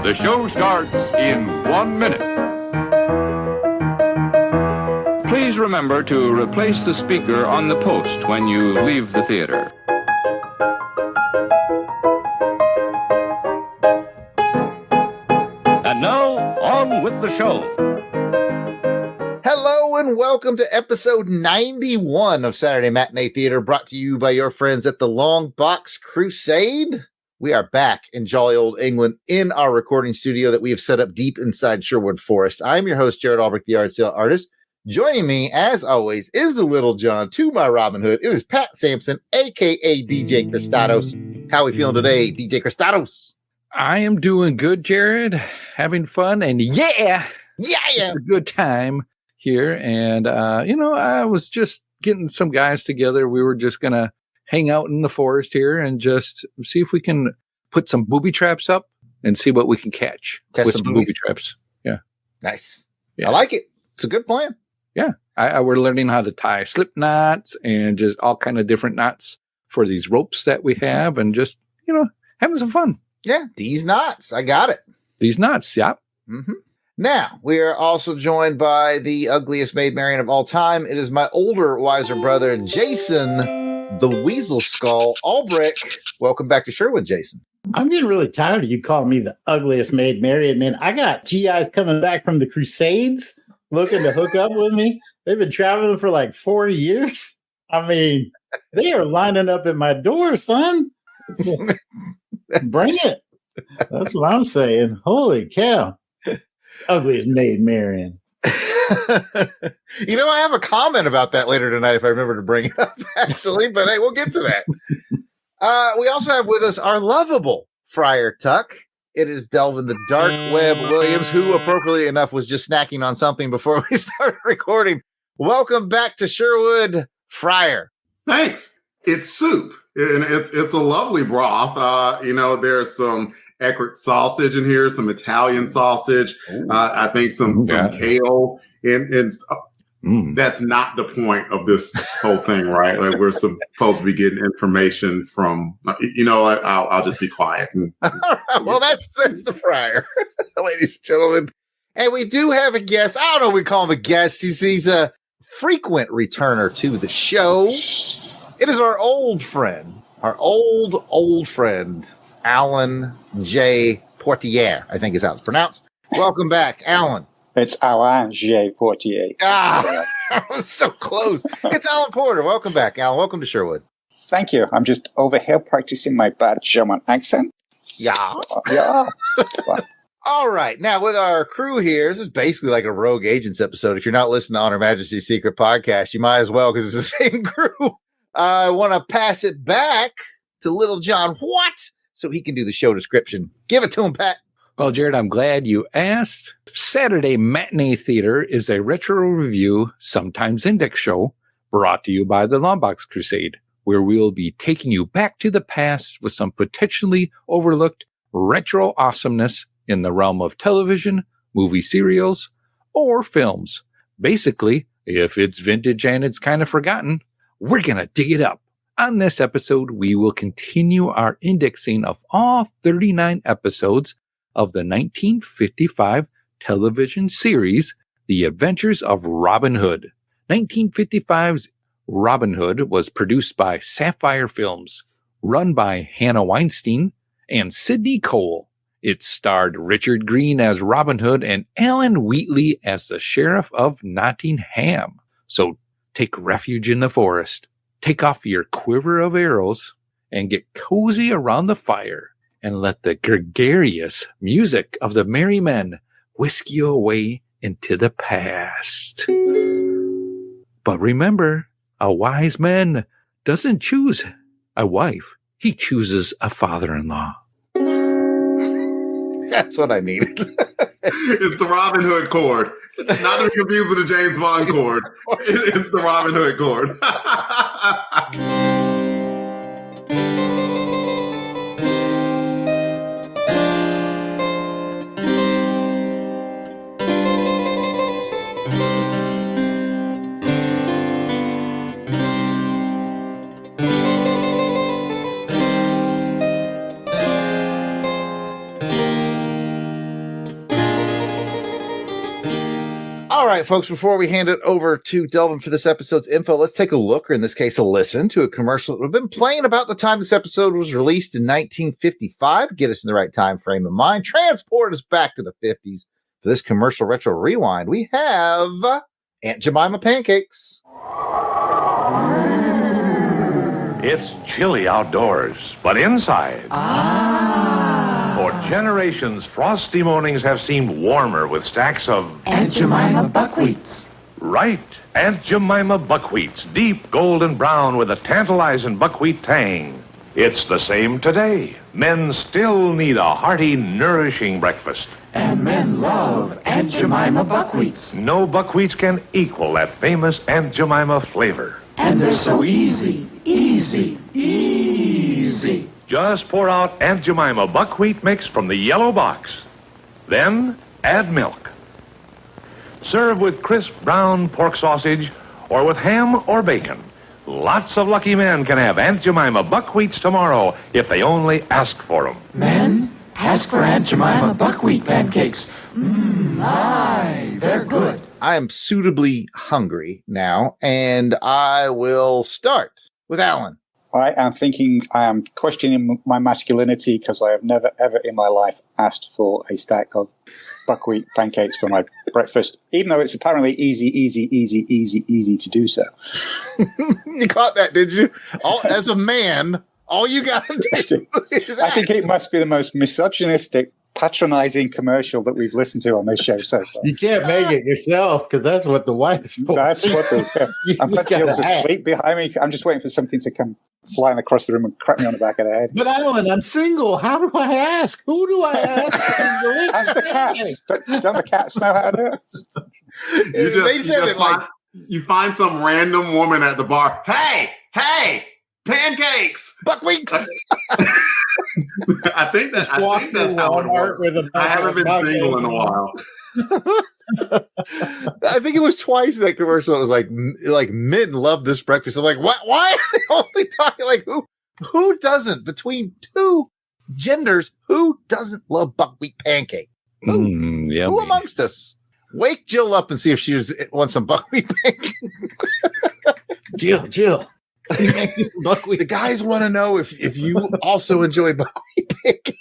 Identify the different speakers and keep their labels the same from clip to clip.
Speaker 1: The show starts in 1 minute.
Speaker 2: Please remember to replace the speaker on the post when you leave the theater. And now, on with the show.
Speaker 3: Hello and welcome to episode 91 of Saturday Matinee Theatre, brought to you by your friends at the LONGBOX CRUSADE. We are back in jolly old England in our recording studio that we have set up deep inside Sherwood Forest. I'm your host, Jared Albrecht, the art sale artist. Joining me, as always, is the Little John to my Robin Hood. It is Pat Sampson, a.k.a. DJ Cristados. How are we feeling today, DJ Cristados?
Speaker 4: I am doing good, Jared. Having fun and yeah, a good time here. And, I was just getting some guys together. We were just going to hang out in the forest here and just see if we can put some booby traps up and see what we can catch with some booby traps. Yeah.
Speaker 3: Nice.
Speaker 4: Yeah.
Speaker 3: I like it. It's a good plan.
Speaker 4: Yeah. We're learning how to tie slip knots and just all kind of different knots for these ropes that we have and just, having some fun.
Speaker 3: Yeah. These knots. I got it.
Speaker 4: These knots. Yeah.
Speaker 3: Mm-hmm. Now, we are also joined by the ugliest maid Marian of all time. It is my older, wiser brother, Jason, the Weasel Skull Albrecht. Welcome back to Sherwood, Jason.
Speaker 5: I'm getting really tired of you calling me the ugliest maid Marian, man. I got GIs coming back from the Crusades looking to hook up with me. They've been traveling for like 4 years. I mean, they are lining up at my door, son. Bring it. That's what I'm saying. Holy cow. Ugliest maid Marian.
Speaker 3: I have a comment about that later tonight if I remember to bring it up, actually, but hey, we'll get to that. We also have with us our lovable Friar Tuck. It is Delvin the Dark Web Williams, who appropriately enough was just snacking on something before we started recording. Welcome back to Sherwood, Friar.
Speaker 6: Thanks. It's soup, and it's a lovely broth. There's some Eckrich sausage in here, some Italian sausage. I think some kale. And that's not the point of this whole thing, right? Like, we're supposed to be getting information from, I'll just be quiet.
Speaker 3: Well, that's the Friar, ladies and gentlemen. And we do have a guest. I don't know if we call him a guest. He's a frequent returner to the show. It is our old friend, old friend, Alan J. Portier, I think is how it's pronounced. Welcome back, Alan.
Speaker 7: It's Alain J. Portier.
Speaker 3: I was so close. It's Alan Porter. Welcome back, Alan. Welcome to Sherwood.
Speaker 7: Thank you. I'm just over here practicing my bad German accent.
Speaker 3: Yeah.
Speaker 7: Yeah.
Speaker 3: All right. Now, with our crew here, this is basically like a Rogue Agents episode. If you're not listening to On Her Majesty's Secret Podcast, you might as well, because it's the same crew. I want to pass it back to Little John What so he can do the show description. Give it to him, Pat.
Speaker 4: Well, Jared, I'm glad you asked. Saturday Matinee Theatre is a retro review, sometimes index show, brought to you by the LONGBOX CRUSADE, where we'll be taking you back to the past with some potentially overlooked retro awesomeness in the realm of television, movie serials, or films. Basically, if it's vintage and it's kind of forgotten, we're going to dig it up. On this episode, we will continue our indexing of all 39 episodes of the 1955 television series, The Adventures of Robin Hood. 1955's Robin Hood was produced by Sapphire Films, run by Hannah Weinstein and Sidney Cole. It starred Richard Green as Robin Hood and Alan Wheatley as the Sheriff of Nottingham. So take refuge in the forest, take off your quiver of arrows, and get cozy around the fire, and let the gregarious music of the merry men whisk you away into the past. But remember, a wise man doesn't choose a wife. He chooses a father-in-law.
Speaker 3: That's what I needed.
Speaker 6: It's the Robin Hood chord. Not to be confused with the James Bond chord. It's the Robin Hood chord.
Speaker 3: right, folks, before we hand it over to Delvin for this episode's info, let's take a look, or in this case, a listen to a commercial that we've been playing about the time this episode was released in 1955. Get us in the right time frame of mind. Transport us back to the 50s. For this commercial retro rewind, we have Aunt Jemima Pancakes.
Speaker 8: It's chilly outdoors, but inside. For generations, frosty mornings have seemed warmer with stacks of
Speaker 9: Aunt Jemima buckwheats.
Speaker 8: Right, Aunt Jemima buckwheats, deep golden brown with a tantalizing buckwheat tang. It's the same today. Men still need a hearty, nourishing breakfast.
Speaker 9: And men love Aunt Jemima buckwheats.
Speaker 8: No buckwheats can equal that famous Aunt Jemima flavor.
Speaker 9: And they're so easy, easy, easy.
Speaker 8: Just pour out Aunt Jemima buckwheat mix from the yellow box. Then add milk. Serve with crisp brown pork sausage or with ham or bacon. Lots of lucky men can have Aunt Jemima buckwheats tomorrow if they only ask for them.
Speaker 9: Men, ask for Aunt Jemima buckwheat pancakes. Mmm, they're good.
Speaker 3: I am suitably hungry now, and I will start with Alan.
Speaker 7: I am questioning my masculinity because I have never, ever in my life asked for a stack of buckwheat pancakes for my breakfast, even though it's apparently easy to do so.
Speaker 3: You caught that, did you? As a man, all you got to do is
Speaker 7: I think it must be the most misogynistic, patronizing commercial that we've listened to on this show so far.
Speaker 5: You can't make it yourself because that's what the wife is for.
Speaker 7: That's what I'm
Speaker 5: just
Speaker 7: going
Speaker 5: gotta
Speaker 7: to sleep behind me. I'm just waiting for something to come flying across the room and crack me on the back of the head.
Speaker 5: But Alan, I'm single. How do I ask? Who do I ask?
Speaker 7: Ask the cats. Don't the cats know how to do it?
Speaker 3: They said it like
Speaker 6: you find some random woman at the bar. Hey, pancakes,
Speaker 3: buckwheats.
Speaker 6: I think that's how it works. I haven't been single in a while.
Speaker 3: I think it was twice in that commercial. It was like men love this breakfast. I'm like, what? Why are they only talking like who doesn't between two genders? Who doesn't love buckwheat pancake? Who amongst us? Wake Jill up and see if she wants some buckwheat pancake. Jill. The guys want to know if you also enjoy buckwheat pancakes.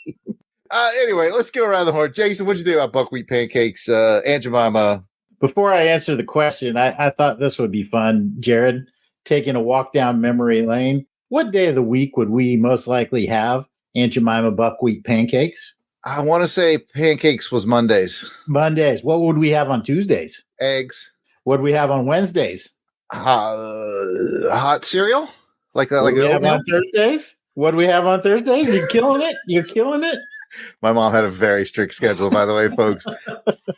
Speaker 3: Anyway, let's go around the horn. Jason, what'd you think about buckwheat pancakes? Aunt Jemima.
Speaker 5: Before I answer the question, I thought this would be fun. Jared, taking a walk down memory lane. What day of the week would we most likely have Aunt Jemima buckwheat pancakes?
Speaker 3: I want to say pancakes was Mondays.
Speaker 5: What would we have on Tuesdays?
Speaker 3: Eggs.
Speaker 5: What would we have on Wednesdays?
Speaker 3: Hot cereal? Like
Speaker 5: we have on Thursdays? What do we have on Thursdays? You're killing it.
Speaker 3: My mom had a very strict schedule, by the way, folks.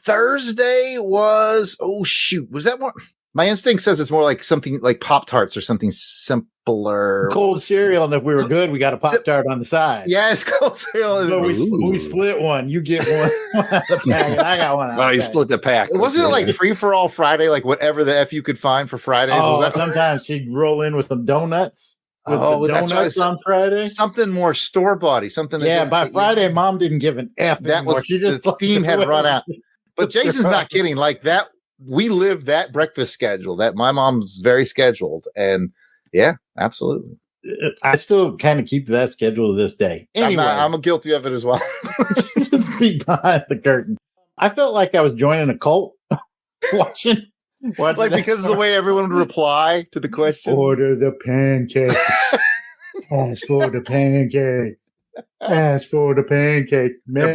Speaker 3: Thursday was, was that more? My instinct says it's more like something like Pop-Tarts or something simpler.
Speaker 5: Cold cereal, and if we were good, we got a Pop-Tart on the side.
Speaker 3: Yeah, it's cold cereal.
Speaker 5: So we split one. You get one out of the pack, and I got one out.
Speaker 4: Well, you split the pack.
Speaker 3: Wasn't it like free-for-all Friday, like whatever the F you could find for Fridays?
Speaker 5: Oh, sometimes she'd roll in with some donuts. Donuts on Friday.
Speaker 3: Something more store-boughty.
Speaker 5: By Friday, Mom didn't give an F anymore. She just
Speaker 3: the steam had run out. But Jason's not kidding. Like that, we live that breakfast schedule. That my mom's very scheduled, and yeah, absolutely.
Speaker 5: I still kind of keep that schedule to this day. Anyway,
Speaker 3: I'm guilty of it as well.
Speaker 5: Just peek behind the curtain. I felt like I was joining a cult, watching
Speaker 3: like because of the way everyone would reply to the question.
Speaker 5: Order the pancakes. Ask for the pancakes. Ask for the pancakes.
Speaker 3: They're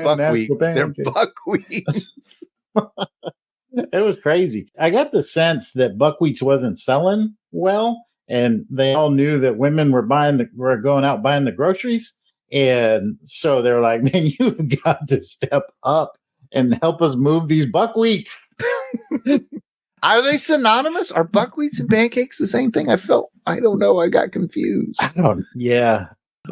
Speaker 3: buckwheats.
Speaker 5: It was crazy. I got the sense that buckwheats wasn't selling well, and they all knew that women were going out buying the groceries, and so they're like, "Man, you've got to step up and help us move these buckwheats."
Speaker 3: Are they synonymous? Are buckwheats and pancakes the same thing? I don't know. I got confused.
Speaker 5: Yeah.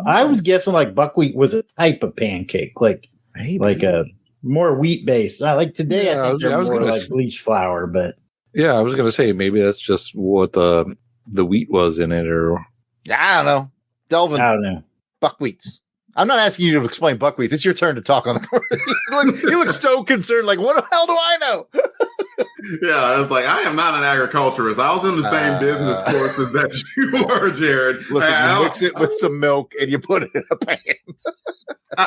Speaker 5: I was guessing like buckwheat was a type of pancake, like a more wheat based. Like today, I think they're more like bleach flour, but
Speaker 4: yeah, I was going to say maybe that's just what the wheat was in it, or
Speaker 3: I don't know. Delvin,
Speaker 5: I don't know.
Speaker 3: Buckwheats. I'm not asking you to explain buckwheats. It's your turn to talk on the court. You look so concerned. Like, what the hell do I know?
Speaker 6: Yeah, it's like, I am not an agriculturist. I was in the same business courses that you were, Jared.
Speaker 3: Listen, you mix it with some milk and you put it in a pan.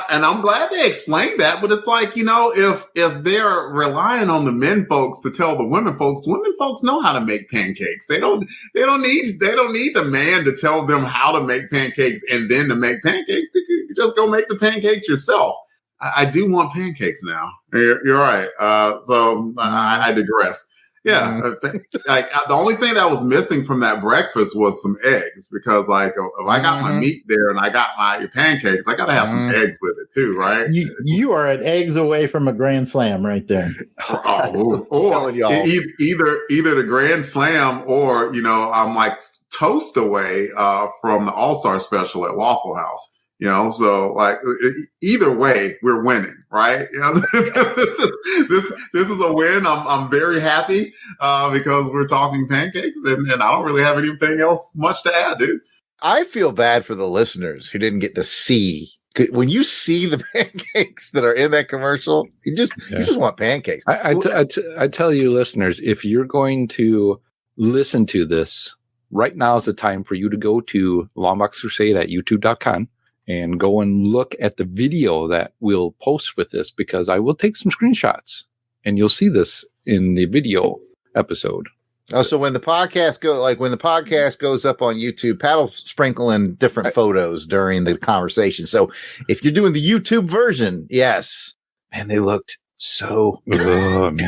Speaker 6: And I'm glad they explained that, but it's like, if they're relying on the men folks to tell the women folks know how to make pancakes. They don't need the man to tell them how to make pancakes and then to make pancakes. You just go make the pancakes yourself. I do want pancakes now. You're right. So I digress. Yeah. Like the only thing that was missing from that breakfast was some eggs, because like if I got my meat there and I got my pancakes, I got to have some eggs with it too, right?
Speaker 5: You are at eggs away from a grand slam right there.
Speaker 6: Or either the grand slam or, I'm like toast away from the All-Star special at Waffle House. So like either way, we're winning, right? This is a win. I'm very happy because we're talking pancakes, and I don't really have anything else much to add, dude.
Speaker 3: I feel bad for the listeners who didn't get to see. When you see the pancakes that are in that commercial, you just want pancakes.
Speaker 4: I tell you, listeners, if you're going to listen to this, right now is the time for you to go to Longbox Crusade at youtube.com. and go and look at the video that we'll post with this, because I will take some screenshots and you'll see this in the video episode.
Speaker 3: Oh, so when the podcast goes up on YouTube, Pat will sprinkle in different photos during the conversation. So if you're doing the YouTube version, yes, man, they looked so good.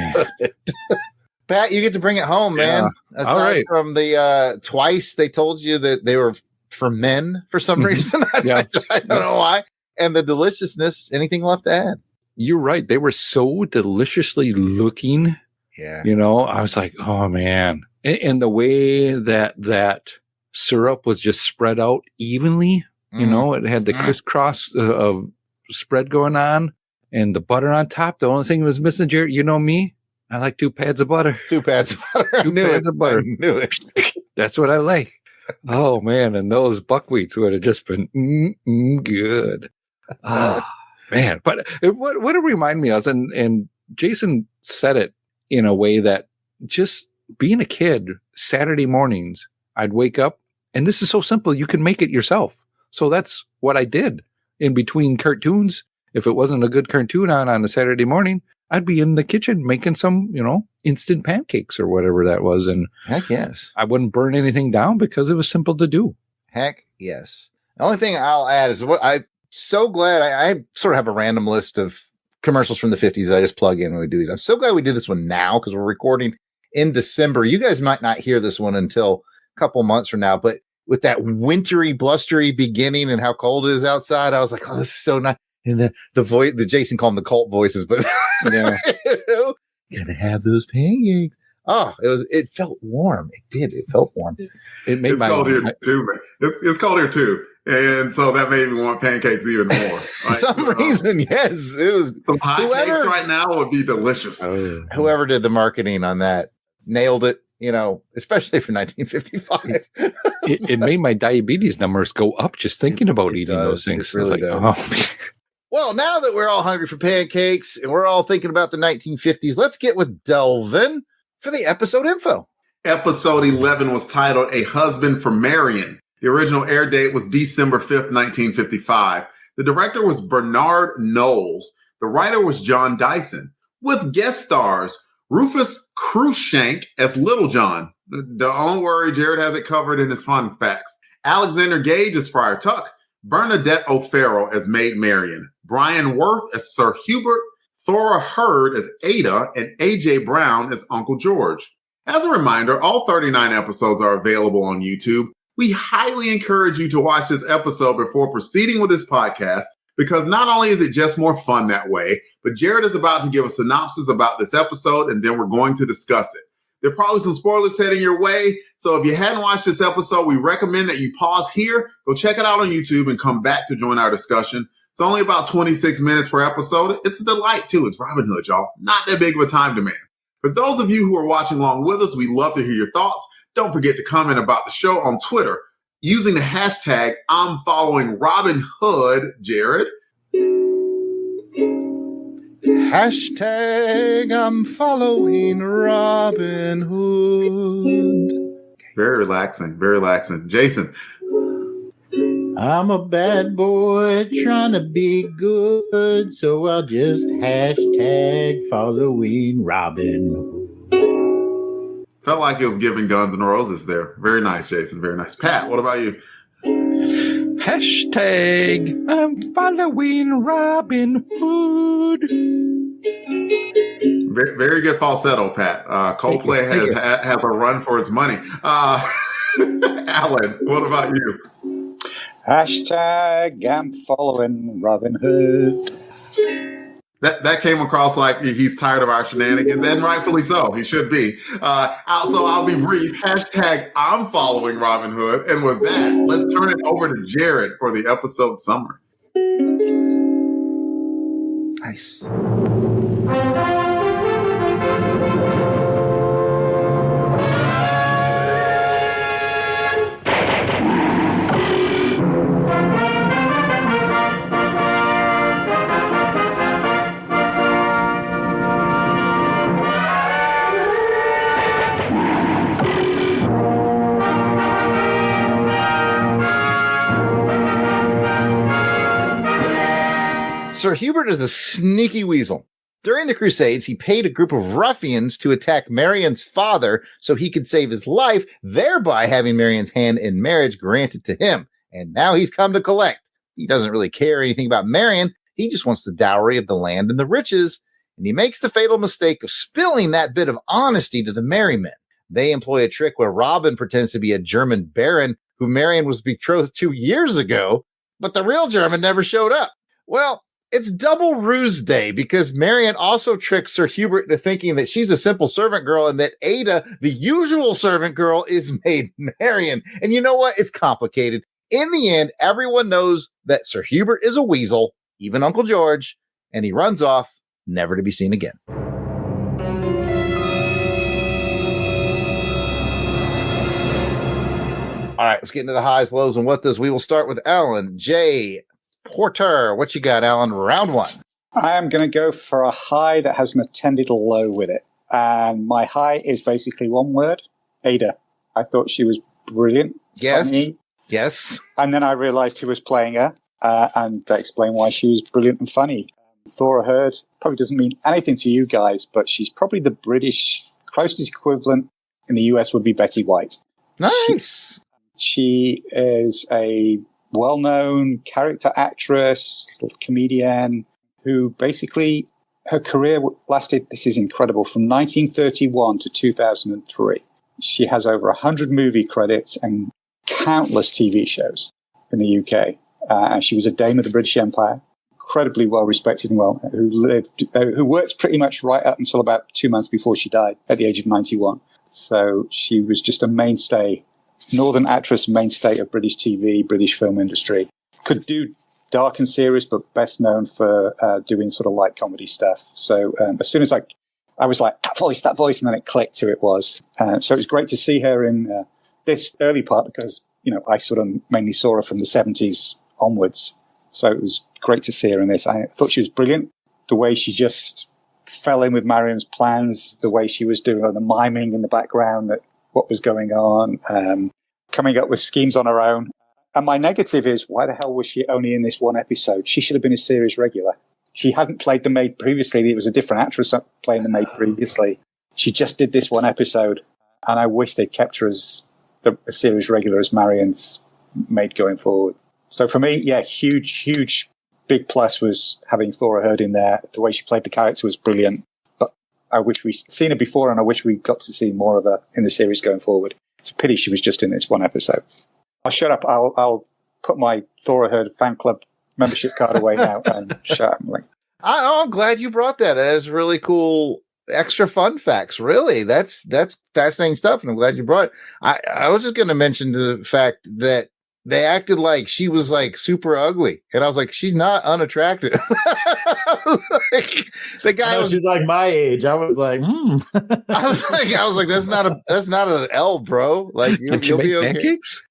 Speaker 3: Pat, you get to bring it home, man. Aside from the twice they told you that they were for men for some reason. I don't know why. And the deliciousness, anything left to add?
Speaker 4: You're right. They were so deliciously looking.
Speaker 3: Yeah.
Speaker 4: I was like, oh man. And the way that syrup was just spread out evenly, it had the crisscross of spread going on and the butter on top. The only thing that was missing, Jared, you know me, I like 2 pads of butter.
Speaker 3: 2 pads of butter.
Speaker 4: I knew it. That's what I like. Oh man, and those buckwheats would have just been good. Oh man, but what it reminded me of, and Jason said it in a way that just being a kid, Saturday mornings, I'd wake up, and this is so simple, you can make it yourself. So that's what I did in between cartoons. If it wasn't a good cartoon on a Saturday morning, I'd be in the kitchen making some, instant pancakes or whatever that was. And
Speaker 3: heck yes,
Speaker 4: I wouldn't burn anything down because it was simple to do.
Speaker 3: Heck yes. The only thing I'll add is what I'm so glad I sort of have a random list of commercials from the 50s that I just plug in when we do these. I'm so glad we did this one now because we're recording in December. You guys might not hear this one until a couple months from now, but with that wintry, blustery beginning and how cold it is outside, I was like, oh, this is so nice. And the voice, the Jason called them the cult voices, but gotta have those pancakes. Oh, it felt warm. It did. It felt warm.
Speaker 6: It's cold here too, man. It's cold here too. And so that made me want pancakes even more.
Speaker 3: For some reason, yes. It was
Speaker 6: some hot cakes right now would be delicious.
Speaker 3: Whoever did the marketing on that nailed it, especially for 1955.
Speaker 4: it made my diabetes numbers go up just thinking about eating those things.
Speaker 3: It really does. Well, now that we're all hungry for pancakes and we're all thinking about the 1950s, let's get with Delvin for the episode info.
Speaker 6: Episode 11 was titled A Husband for Marian. The original air date was December 5th, 1955. The director was Bernard Knowles. The writer was John Dyson, with guest stars Rufus Cruikshank as Little John. Don't worry, Jared has it covered in his fun facts. Alexander Gage as Friar Tuck. Bernadette O'Farrell as Maid Marian. Brian Worth as Sir Hubert. Thora Hurd as Ada. And A.J. Brown as Uncle George. As a reminder, all 39 episodes are available on YouTube. We highly encourage you to watch this episode before proceeding with this podcast, because not only is it just more fun that way, but Jared is about to give a synopsis about this episode, and then we're going to discuss it. There are probably some spoilers heading your way, so if you hadn't watched this episode, we recommend that you pause here, go check it out on YouTube, and come back to join our discussion. It's only about 26 minutes per episode. It's a delight, too. It's Robin Hood, y'all. Not that big of a time demand. For those of you who are watching along with us, we'd love to hear your thoughts. Don't forget to comment about the show on Twitter using the hashtag I'm following Robin Hood, Jared.
Speaker 3: Hashtag I'm following Robin Hood.
Speaker 6: Very relaxing. Very relaxing. Jason.
Speaker 5: I'm a bad boy trying to be good, so I'll just hashtag following Robin Hood.
Speaker 6: Felt like it was giving Guns N' Roses there. Very nice, Jason. Very nice. Pat, what about you?
Speaker 4: Hashtag I'm following Robin Hood.
Speaker 6: Very, very good falsetto, Pat. Coldplay has a run for its money. Alan, what about you?
Speaker 7: Hashtag I'm following Robin Hood.
Speaker 6: That came across like he's tired of our shenanigans, and rightfully so. He should be. Also, I'll be brief. Hashtag I'm following Robin Hood. And with that, let's turn it over to Jared for the episode summary.
Speaker 4: Nice.
Speaker 3: Sir Hubert is a sneaky weasel. During the Crusades, he paid a group of ruffians to attack Marian's father so he could save his life, thereby having Marian's hand in marriage granted to him. And now he's come to collect. He doesn't really care anything about Marian. He just wants the dowry of the land and the riches. And he makes the fatal mistake of spilling that bit of honesty to the merry men. They employ a trick where Robin pretends to be a German baron who Marian was betrothed 2 years ago, but the real German never showed up. Well, it's double ruse day because Marian also tricks Sir Hubert into thinking that she's a simple servant girl and that Ada, the usual servant girl, is Maid Marian. And you know what? It's complicated. In the end, everyone knows that Sir Hubert is a weasel, even Uncle George, and he runs off, never to be seen again. All right, let's get into the highs, lows, and what does. We will start with Alan J. Porter. What you got, Alan? Round one.
Speaker 7: I am going to go for a high that has an attended low with it. And my high is basically one word, Ada. I thought she was brilliant.
Speaker 3: Yes.
Speaker 7: Funny.
Speaker 3: Yes.
Speaker 7: And then I realized who was playing her, and that explained why she was brilliant and funny. Thora Hird probably doesn't mean anything to you guys, but she's probably the British closest equivalent in the US would be Betty White.
Speaker 3: Nice.
Speaker 7: She is a well-known character actress, comedian, who basically her career lasted, this is incredible, from 1931 to 2003. She has over 100 movie credits and countless TV shows in the UK. And she was a dame of the British Empire, incredibly well-respected and who worked pretty much right up until about 2 months before she died at the age of 91. So she was just a mainstay, Northern actress, mainstay of British TV, British film industry. Could do dark and serious, but best known for doing sort of light comedy stuff. So as soon as I was like, that voice, and then it clicked who it was. So it was great to see her in this early part because, you know, I sort of mainly saw her from the 70s onwards. So it was great to see her in this. I thought she was brilliant. The way she just fell in with Marian's plans, the way she was doing the miming in the background, that what was going on, coming up with schemes on her own. And my negative is, why the hell was she only in this one episode? She should have been a series regular. She hadn't played the maid previously. It was a different actress playing the maid previously. She just did this one episode. And I wish they'd kept her as a series regular as Marian's maid going forward. So for me, yeah, huge, big plus was having Thora Hird in there. The way she played the character was brilliant. I wish we'd seen her before, and I wish we got to see more of her in the series going forward. It's a pity she was just in this one episode. I'll shut up. I'll put my Thora Hird fan club membership card away now and shut up.
Speaker 3: I'm glad you brought that. That's really cool, extra fun facts. Really, that's fascinating stuff, and I'm glad you brought it. I was just going to mention the fact that they acted like she was like super ugly, and I was like, she's not unattractive. The guy was,
Speaker 5: she's like my age. I was like,
Speaker 3: I was like, that's not an L, bro. Like, you'll be okay.
Speaker 4: Pancakes?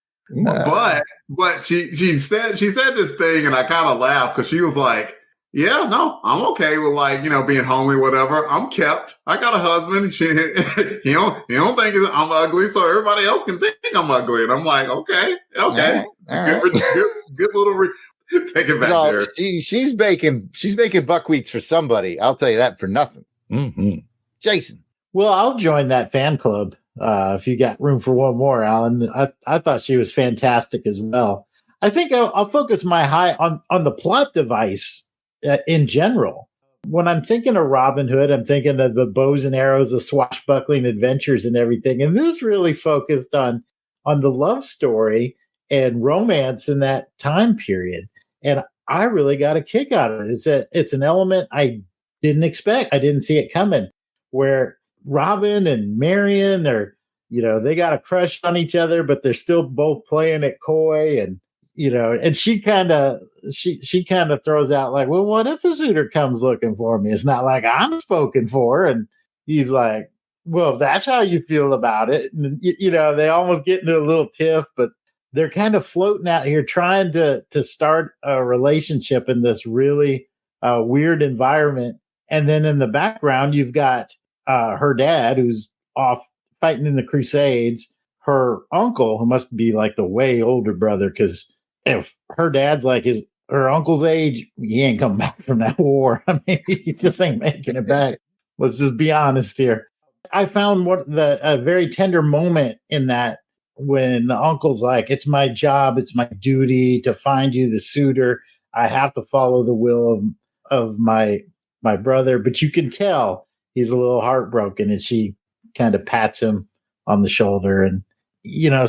Speaker 6: But she said this thing, and I kind of laughed because she was like, Yeah, no, I'm okay with being homely, whatever. I'm kept. I got a husband. He don't think I'm ugly, so everybody else can think I'm ugly. And I'm like, okay.
Speaker 3: All right.
Speaker 6: Good little take it back there.
Speaker 3: She's baking buckwheats for somebody. I'll tell you that for nothing.
Speaker 4: Mm-hmm.
Speaker 3: Jason.
Speaker 5: Well, I'll join that fan club if you got room for one more, Alan. I thought she was fantastic as well. I think I'll focus my high on the plot device in general. When I'm thinking of Robin Hood, I'm thinking of the bows and arrows, the swashbuckling adventures and everything. And this really focused on the love story and romance in that time period. And I really got a kick out of it. It's an element I didn't expect. I didn't see it coming, where Robin and Marian they got a crush on each other, but they're still both playing it coy. And and she kind of throws out like, well, what if a suitor comes looking for me? It's not like I'm spoken for. And he's like, well, if that's how you feel about it. And, they almost get into a little tiff, but they're kind of floating out here trying to start a relationship in this really weird environment. And then in the background, you've got her dad, who's off fighting in the Crusades, her uncle, who must be like the way older brother, because if her dad's like her uncle's age, he ain't coming back from that war. I mean, he just ain't making it back. Let's just be honest here. I found a very tender moment in that when the uncle's like, it's my job, it's my duty to find you the suitor. I have to follow the will of my brother. But you can tell he's a little heartbroken, and she kind of pats him on the shoulder. And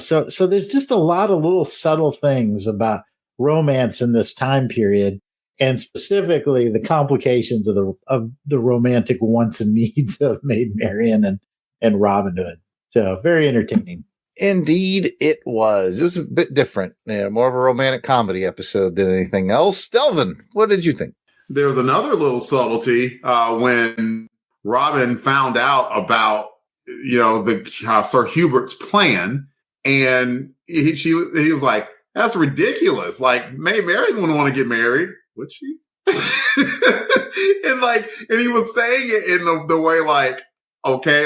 Speaker 5: so there's just a lot of little subtle things about romance in this time period, and specifically the complications of the romantic wants and needs of Maid Marian and Robin Hood. So very entertaining.
Speaker 3: Indeed, it was. It was a bit different. More of a romantic comedy episode than anything else. Delvin, what did you think?
Speaker 6: There was another little subtlety when Robin found out about Sir Hubert's plan, and he was like, "That's ridiculous! Like, Maid Marian wouldn't want to get married, would she?" and he was saying it in the way like, "Okay,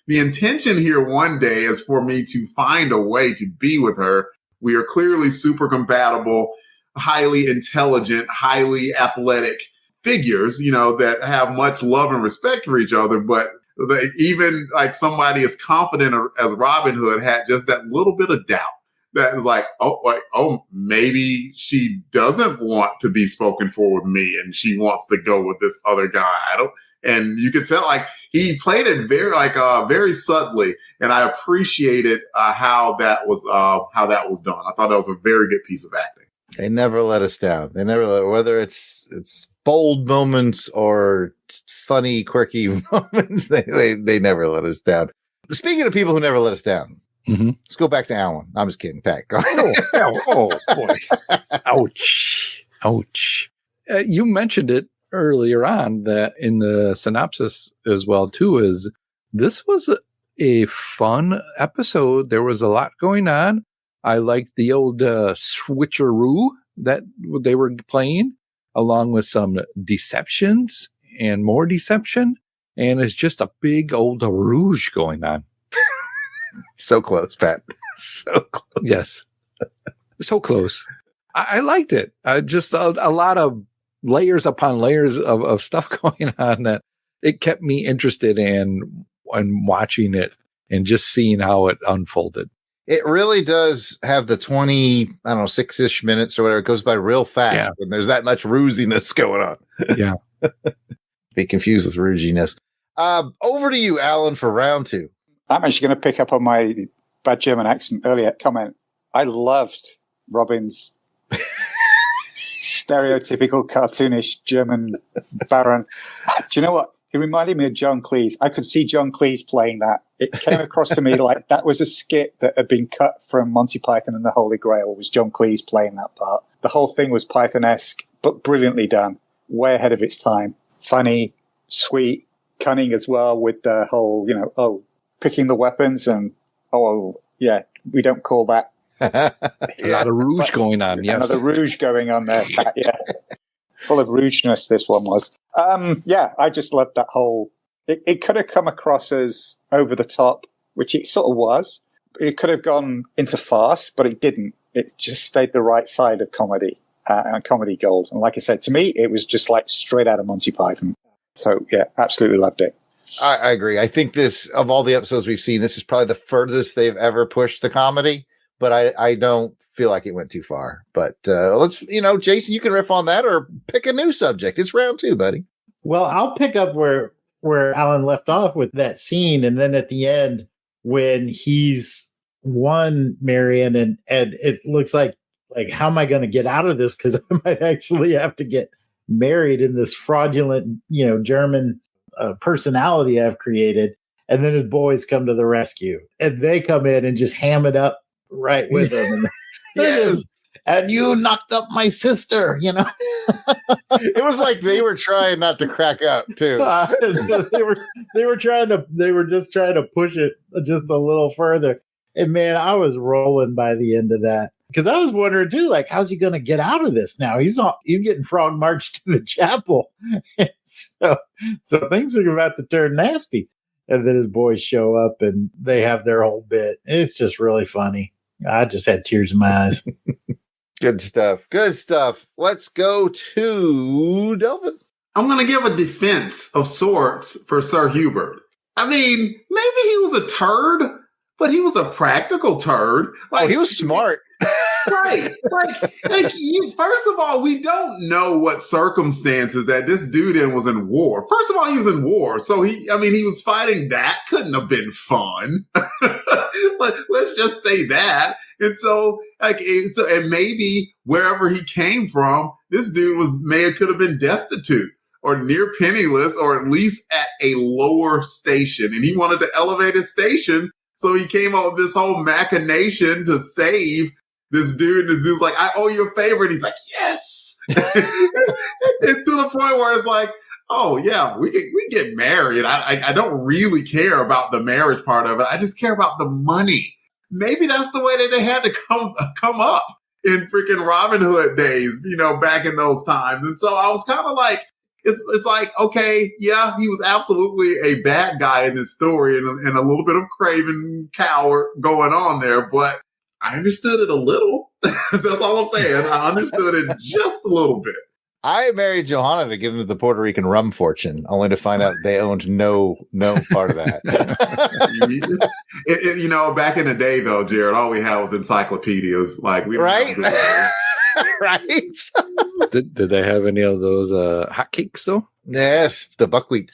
Speaker 6: the intention here one day is for me to find a way to be with her. We are clearly super compatible, highly intelligent, highly athletic figures, that have much love and respect for each other, but." Even like somebody as confident as Robin Hood had just that little bit of doubt that was like, maybe she doesn't want to be spoken for with me, and she wants to go with this other guy. And you could tell like he played it very subtly, and I appreciated how that was done. I thought that was a very good piece of acting.
Speaker 3: They never let us down. Whether it's bold moments or funny, quirky moments, they never let us down. Speaking of people who never let us down, let's go back to Alan. I'm just kidding, Pat. Go ahead.
Speaker 4: Oh, boy. Ouch. You mentioned it earlier on that in the synopsis as well, too, is this was a fun episode. There was a lot going on. I liked the old switcheroo that they were playing, along with some deceptions and more deception. And it's just a big old rouge going on.
Speaker 3: So close, Pat. So close.
Speaker 4: Yes. So close. I liked it. Just a lot of layers upon layers of stuff going on that it kept me interested in watching it and just seeing how it unfolded.
Speaker 3: It really does have the 6-ish minutes or whatever. It goes by real fast when there's that much rusiness going on.
Speaker 4: Yeah.
Speaker 3: Be confused with ruginess. Over to you, Alan, for round 2.
Speaker 7: I'm actually going to pick up on my bad German accent earlier comment. I loved Robin's stereotypical cartoonish German baron. Do you know what? He reminded me of John Cleese. I could see John Cleese playing that. It came across to me like that was a skit that had been cut from Monty Python and the Holy Grail. Was John Cleese playing that part? The whole thing was Python-esque, but brilliantly done. Way ahead of its time. Funny, sweet, cunning as well with the whole, picking the weapons and, we don't call that.
Speaker 4: A lot of rouge going on. Yes.
Speaker 7: Another rouge going on there, Pat, yeah. full of rudeness, this one was. Yeah, I just loved that whole... It could have come across as over the top, which it sort of was. It could have gone into farce, but it didn't. It just stayed the right side of comedy and comedy gold. And like I said, to me, it was just like straight out of Monty Python. So, yeah, absolutely loved it.
Speaker 3: I agree. I think this, of all the episodes we've seen, this is probably the furthest they've ever pushed the comedy, but I don't feel like it went too far. But let's, Jason, you can riff on that or pick a new subject. It's round 2, buddy.
Speaker 5: Well, I'll pick up where Alan left off with that scene. And then at the end, when he's won Marian and it looks like how am I going to get out of this? Because I might actually have to get married in this fraudulent, German personality I've created. And then his boys come to the rescue and they come in and just ham it up right with him. And
Speaker 3: Yes.
Speaker 5: And you knocked up my sister,
Speaker 3: It was like they were trying not to crack up too.
Speaker 5: they were just trying to push it just a little further. And man, I was rolling by the end of that because I was wondering too, like, how's he going to get out of this now? He's getting frog marched to the chapel, so things are about to turn nasty. And then his boys show up and they have their whole bit. It's just really funny. I just had tears in my eyes.
Speaker 3: Good stuff. Good stuff. Let's go to Delvin.
Speaker 6: I'm going to give a defense of sorts for Sir Hubert. I mean, maybe he was a turd, but he was a practical turd.
Speaker 3: He was smart.
Speaker 6: Right. First of all, we don't know what circumstances that this dude was in war. First of all, he was in war. So he was fighting. That couldn't have been fun. Let's just say that. And and maybe wherever he came from, this dude could have been destitute or near penniless, or at least at a lower station. And he wanted to elevate his station. So he came up with this whole machination to save this dude. And this dude's like, I owe you a favor. And he's like, yes. It's to the point where it's like, oh yeah, we get married. I don't really care about the marriage part of it. I just care about the money. Maybe that's the way that they had to come up in freaking Robin Hood days, back in those times. And so I was kind of like, it's like, okay, yeah, he was absolutely a bad guy in this story and a little bit of craven coward going on there, but I understood it a little. That's all I'm saying. I understood it just a little bit.
Speaker 3: I married Johanna to give him the Puerto Rican rum fortune, only to find out they owned no part of that.
Speaker 6: Back in the day, though, Jared, all we had was encyclopedias. Like
Speaker 3: right? Right?
Speaker 4: Did they have any of those hotcakes, though?
Speaker 3: Yes, the buckwheat.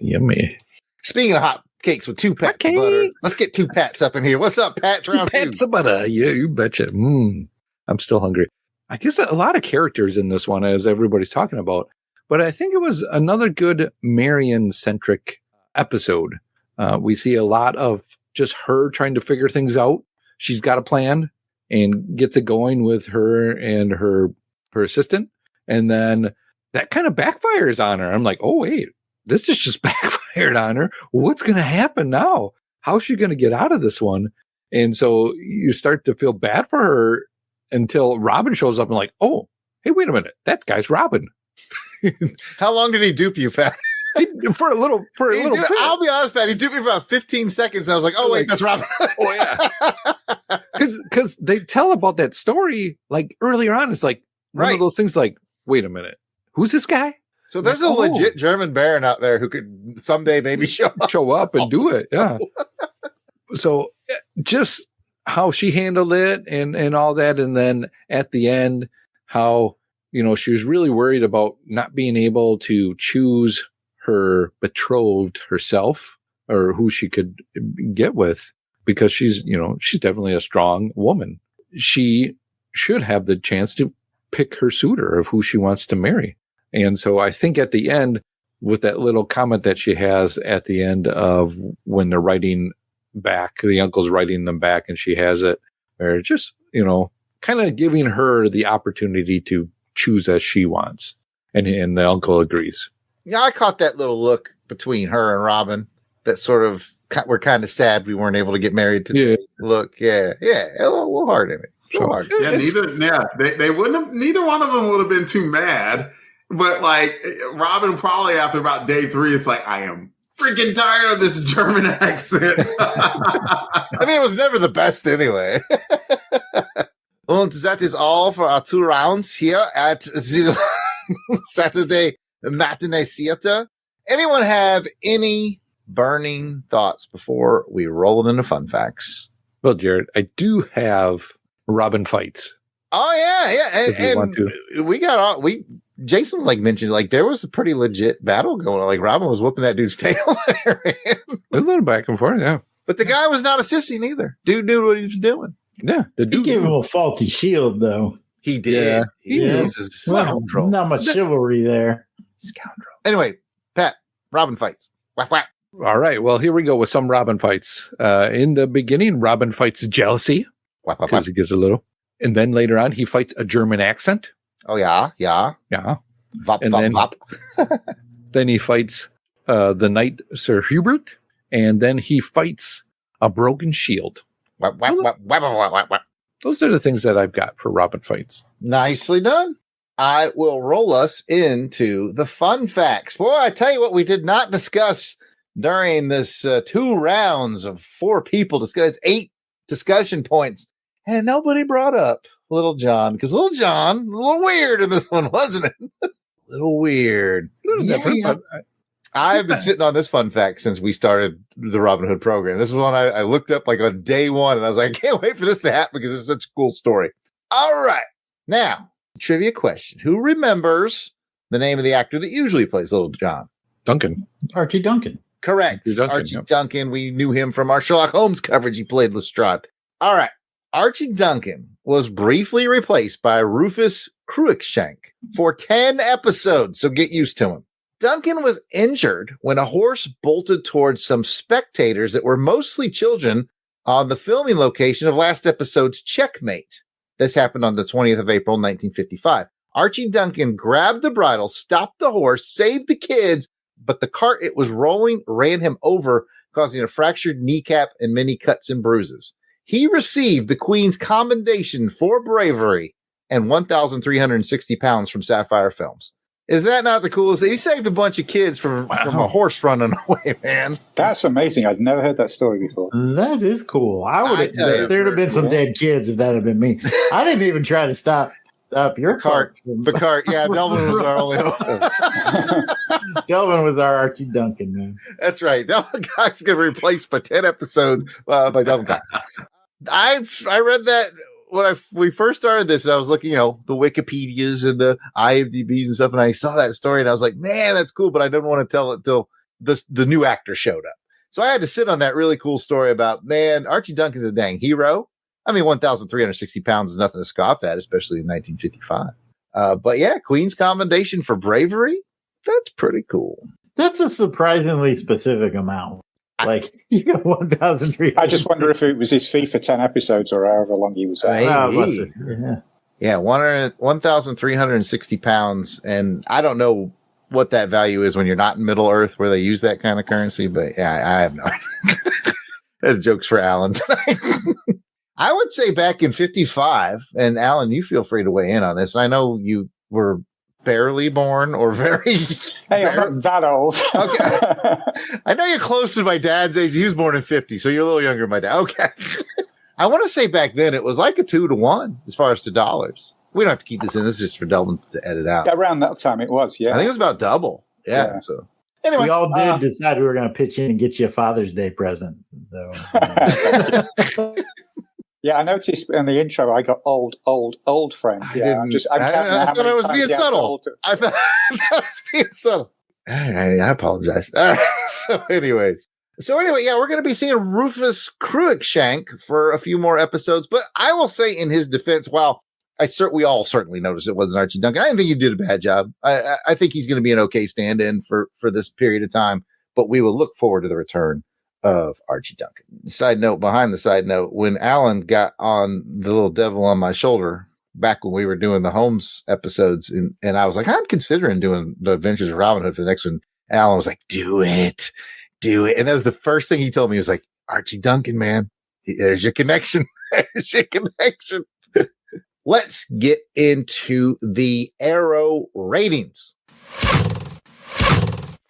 Speaker 4: Yummy.
Speaker 3: Speaking of hot cakes with 2 pats of butter, let's get 2 pats up in here. What's up, Pat? Round 2.
Speaker 4: Pats of butter. Yeah, you betcha. I'm still hungry. I guess a lot of characters in this one, as everybody's talking about, but I think it was another good Marian-centric episode. We see a lot of just her trying to figure things out. She's got a plan and gets it going with her and her assistant. And then that kind of backfires on her. I'm like, oh, wait, this is just backfired on her. What's going to happen now? How's she going to get out of this one? And so you start to feel bad for her until Robin shows up and like, oh, hey, wait a minute. That guy's Robin.
Speaker 3: How long did he dupe you, Pat?
Speaker 4: For a little bit.
Speaker 3: I'll be honest, Pat. He duped me for about 15 seconds. And I was like, oh, wait, that's Robin.
Speaker 4: Oh, yeah. Because they tell about that story like earlier on. It's like one of those things like, wait a minute. Who's this guy?
Speaker 3: So there's a legit German baron out there who could someday maybe show up and do it. Yeah. So just how she handled it and all that. And then at the end, how, she was really worried about not being able to choose her betrothed herself or who she could get with because she's definitely a strong woman. She should have the chance to pick her suitor of who she wants to marry. And so I think at the end, with that little comment that she has at the end of when they're writing back, the uncle's writing them back and she has it, or just, kind of giving her the opportunity to choose as she wants. And the uncle agrees. Yeah, I caught that little look between her and Robin that sort of, we're kind of sad we weren't able to get married today. Yeah. Look, yeah, a little heart in it. Sure.
Speaker 4: So,
Speaker 6: They wouldn't have, neither one of them would have been too mad. But like Robin, probably after about day 3, it's like, I am freaking tired of this German accent.
Speaker 3: I mean, it was never the best anyway. Und that is all for our 2 rounds here at the Saturday Matinee Theatre. Anyone have any burning thoughts before we roll into fun facts?
Speaker 4: well, Jared, I do have Robin fights.
Speaker 3: Oh yeah.
Speaker 4: If you want to.
Speaker 3: We got all Jason like mentioned like there was a pretty legit battle going on. Like Robin was whooping that dude's tail there, man.
Speaker 4: A little back and forth, yeah.
Speaker 3: But the guy was not a sissy neither. Dude knew what he was doing.
Speaker 4: Yeah. The
Speaker 5: He
Speaker 4: dude
Speaker 5: gave him a faulty shield, though.
Speaker 3: He did.
Speaker 4: Yeah.
Speaker 3: He
Speaker 5: Yeah.
Speaker 3: was a
Speaker 5: Well,
Speaker 3: scoundrel.
Speaker 5: not much chivalry there.
Speaker 3: Scoundrel. Anyway, Pat, Robin fights. Whack whack.
Speaker 4: All right. Well, here we go with some Robin fights. In the beginning, Robin fights jealousy
Speaker 3: Whack whack whack.
Speaker 4: because he gets a little. And then later on, he fights a German accent.
Speaker 3: Oh yeah.
Speaker 4: Yeah.
Speaker 3: Vop
Speaker 4: And
Speaker 3: vop
Speaker 4: then-
Speaker 3: vop.
Speaker 4: Then he fights the knight Sir Hubert. And then he fights a broken shield.
Speaker 3: Whack whack whack whack whack whack whack.
Speaker 4: Those are the things that I've got for Robin fights.
Speaker 3: Nicely done. I will roll us into the fun facts. Boy, I tell you what, we did not discuss during this 2 rounds of 4 people discuss 8 discussion points, and nobody brought up Little John because Little John a little weird in this one, wasn't it? A little weird.
Speaker 4: Different, but
Speaker 3: I've been sitting on this fun fact since we started the Robin Hood program. This is one I looked up like on day 1, and I was like, I can't wait for this to happen because it's such a cool story. All right. Now, trivia question. Who remembers the name of the actor that usually plays Little John?
Speaker 4: Duncan.
Speaker 5: Archie Duncan.
Speaker 3: Correct.
Speaker 4: Archie Duncan,
Speaker 3: Archie
Speaker 4: yep.
Speaker 3: Duncan. We knew him from our Sherlock Holmes coverage. He played Lestrade. All right. Archie Duncan was briefly replaced by Rufus Cruikshank for 10 episodes, so get used to him. Duncan was injured when a horse bolted towards some spectators that were mostly children on the filming location of last episode's Checkmate. This happened on the 20th of April, 1955. Archie Duncan grabbed the bridle, stopped the horse, saved the kids, but the cart it was rolling ran him over, causing a fractured kneecap and many cuts and bruises. He received the Queen's Commendation for bravery and 1,360 pounds from Sapphire Films. Is that not the coolest? He saved a bunch of kids from a horse running away, man.
Speaker 7: That's amazing. I've never heard that story before.
Speaker 5: That is cool.
Speaker 3: I tell you,
Speaker 5: There'd have been some dead kids if that had been me. I didn't even try to stop your cart.
Speaker 3: The cart, yeah. Delvin was our only hope.
Speaker 5: Delvin was our Archie Duncan, man.
Speaker 3: That's right. Delvin Cox is going to be replaced by 10 episodes by Delvin Cox. I read that when we first started this, I was looking, the Wikipedias and the IMDb's and stuff, and I saw that story, and I was like, man, that's cool, but I didn't want to tell it till the new actor showed up. So I had to sit on that really cool story about, man, Archie Duncan's a dang hero. I mean, 1,360 pounds is nothing to scoff at, especially in 1955. But yeah, Queen's Commendation for bravery. That's pretty cool.
Speaker 5: That's a surprisingly specific amount. Like, you got 1,300.
Speaker 7: I just wonder if it was his fee for 10 episodes or however long he was there.
Speaker 3: Yeah, 1,360 pounds. And I don't know what that value is when you're not in Middle Earth where they use that kind of currency, but yeah, I have no idea. That's jokes for Alan tonight. I would say back in 55, and Alan, you feel free to weigh in on this. I know you were barely born or very...
Speaker 7: Hey, I'm not that old.
Speaker 3: Okay. I know you're close to my dad's age. He was born in 50, so you're a little younger than my dad. Okay. I want to say back then it was like a 2-to-1 as far as to dollars. We don't have to keep this in. This is just for Delvin to edit out.
Speaker 7: Yeah, around that time it was, yeah.
Speaker 3: I think it was about double. Yeah. So anyway,
Speaker 5: we all did decide we were going to pitch in and get you a Father's Day present. So,
Speaker 3: yeah,
Speaker 7: I noticed in the intro I got old friend. Yeah,
Speaker 3: I thought I was being subtle. I thought I was being subtle. I apologize. All right. So anyway, yeah, we're going to be seeing Rufus Cruikshank for a few more episodes. But I will say, in his defense, while we all certainly noticed it wasn't Archie Duncan, I didn't think he did a bad job. I think he's going to be an okay stand-in for this period of time. But we will look forward to the return of Archie Duncan. Behind the side note, when Alan got on the little devil on my shoulder back when we were doing the Holmes episodes, and I was like, I'm considering doing the Adventures of Robin Hood for the next one. Alan was like, do it. And that was the first thing he told me. He was like, Archie Duncan, man, there's your connection. There's your connection. let's get into the arrow ratings.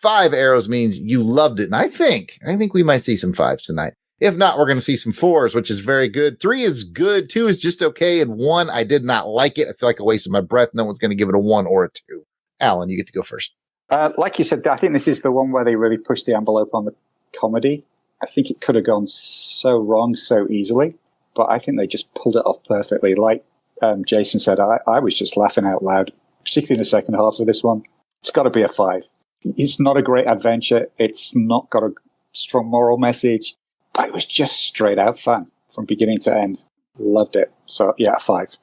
Speaker 3: 5 arrows means you loved it. And I think we might see some 5s tonight. If not, we're going to see some 4s, which is very good. 3 is good. 2 is just okay. And 1, I did not like it. I feel like I wasted my breath. No one's going to give it a 1 or a 2. Alan, you get to go first.
Speaker 7: Like you said, I think this is the one where they really pushed the envelope on the comedy. I think it could have gone so wrong so easily, but I think they just pulled it off perfectly. Like Jason said, I was just laughing out loud, particularly in the second half of this one. It's got to be a 5. It's not a great adventure. It's not got a strong moral message, but it was just straight out fun from beginning to end. Loved it. So, yeah, a 5.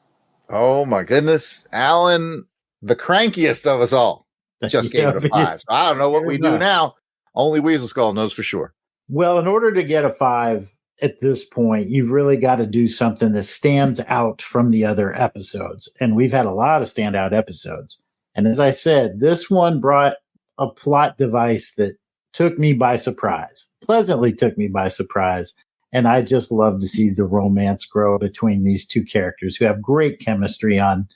Speaker 3: Oh, my goodness. Alan, the crankiest of us all, just gave it a 5. So I don't know what we do now. Only Weasel Skull knows for sure.
Speaker 5: Well, in order to get a 5 at this point, you've really got to do something that stands out from the other episodes. And we've had a lot of standout episodes. And as I said, this one brought a plot device that took me by surprise, pleasantly took me by surprise. And I just love to see the romance grow between these two characters who have great chemistry on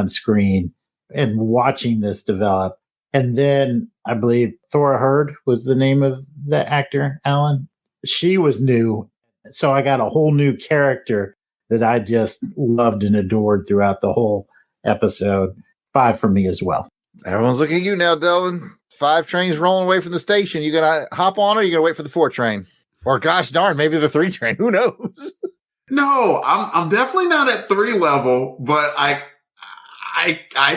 Speaker 5: screen, and watching this develop. And then I believe Thora Hird was the name of the actor, Alan. She was new. So I got a whole new character that I just loved and adored throughout the whole episode. 5 for me as well.
Speaker 3: Everyone's looking at you now, Delvin. 5 trains rolling away from the station. You gonna hop on, or you gonna wait for the 4 train? Or gosh darn, maybe the 3 train. Who knows?
Speaker 6: No, I'm definitely not at 3 level, but I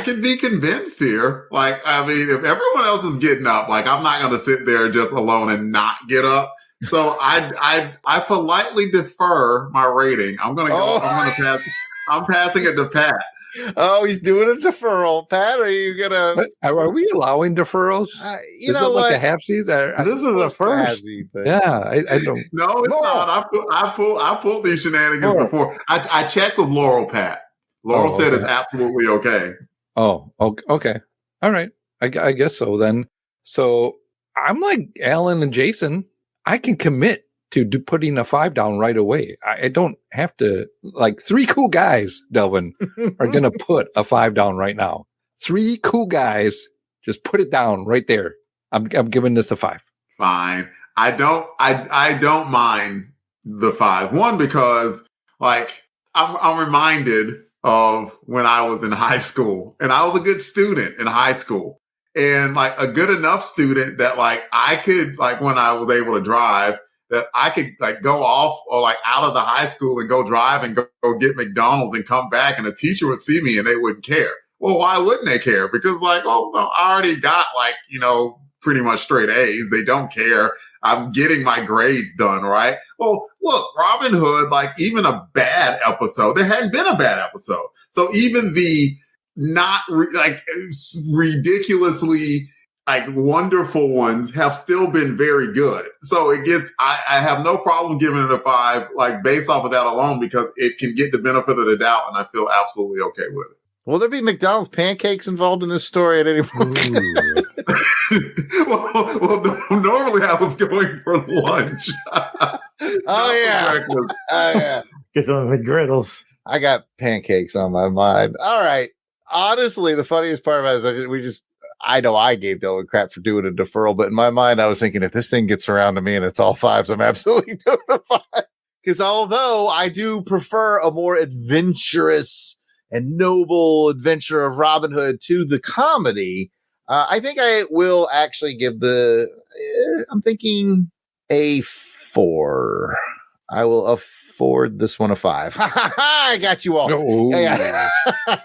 Speaker 6: can be convinced here. Like, I mean, if everyone else is getting up, like, I'm not gonna sit there just alone and not get up. So I politely defer my rating. I'm gonna go. I'm passing it to Pat.
Speaker 3: Oh, he's doing a deferral. Pat, are you gonna?
Speaker 4: Are we allowing deferrals?
Speaker 3: You know
Speaker 4: what?
Speaker 3: what?
Speaker 4: Like the halfsies?
Speaker 5: This is the first.
Speaker 4: Yeah, I don't.
Speaker 6: No, it's not. I pulled these shenanigans before. I checked with Laurel, Pat. Laurel said it's absolutely okay.
Speaker 4: Oh, okay. All right. I guess so then. So I'm like Alan and Jason. I can commit to putting a 5 down right away. I don't have to, like, 3 cool guys, Delvin, are going to put a 5 down right now. 3 cool guys, just put it down right there. I'm giving this a 5.
Speaker 6: Fine. I don't mind the 5. One, because, like, I'm reminded of when I was in high school, and I was a good student in high school, and, like, a good enough student that, like, I could, like, when I was able to drive, that I could, like, go off or, like, out of the high school and go drive and go get McDonald's and come back, and a teacher would see me and they wouldn't care. Well, why wouldn't they care? Because, like, oh, no, I already got, like, pretty much straight A's. They don't care. I'm getting my grades done, right? Well, look, Robin Hood, like, even a bad episode, there hadn't been a bad episode. So even the not ridiculously, like, wonderful ones have still been very good. So it gets, I have no problem giving it a 5, like, based off of that alone, because it can get the benefit of the doubt, and I feel absolutely okay with it.
Speaker 3: Will there be McDonald's pancakes involved in this story at any point?
Speaker 6: well, normally I was going for lunch.
Speaker 3: Oh, yeah.
Speaker 5: Get some of the griddles.
Speaker 3: I got pancakes on my mind. All right. Honestly, the funniest part about it is I know I gave Dylan crap for doing a deferral, but in my mind, I was thinking, if this thing gets around to me and it's all 5s, I'm absolutely doing a 5. Because although I do prefer a more adventurous and noble adventure of Robin Hood to the comedy, I think I will actually give I'm thinking a 4. I will afford this one a 5. I got you all.
Speaker 4: No.
Speaker 3: Yeah.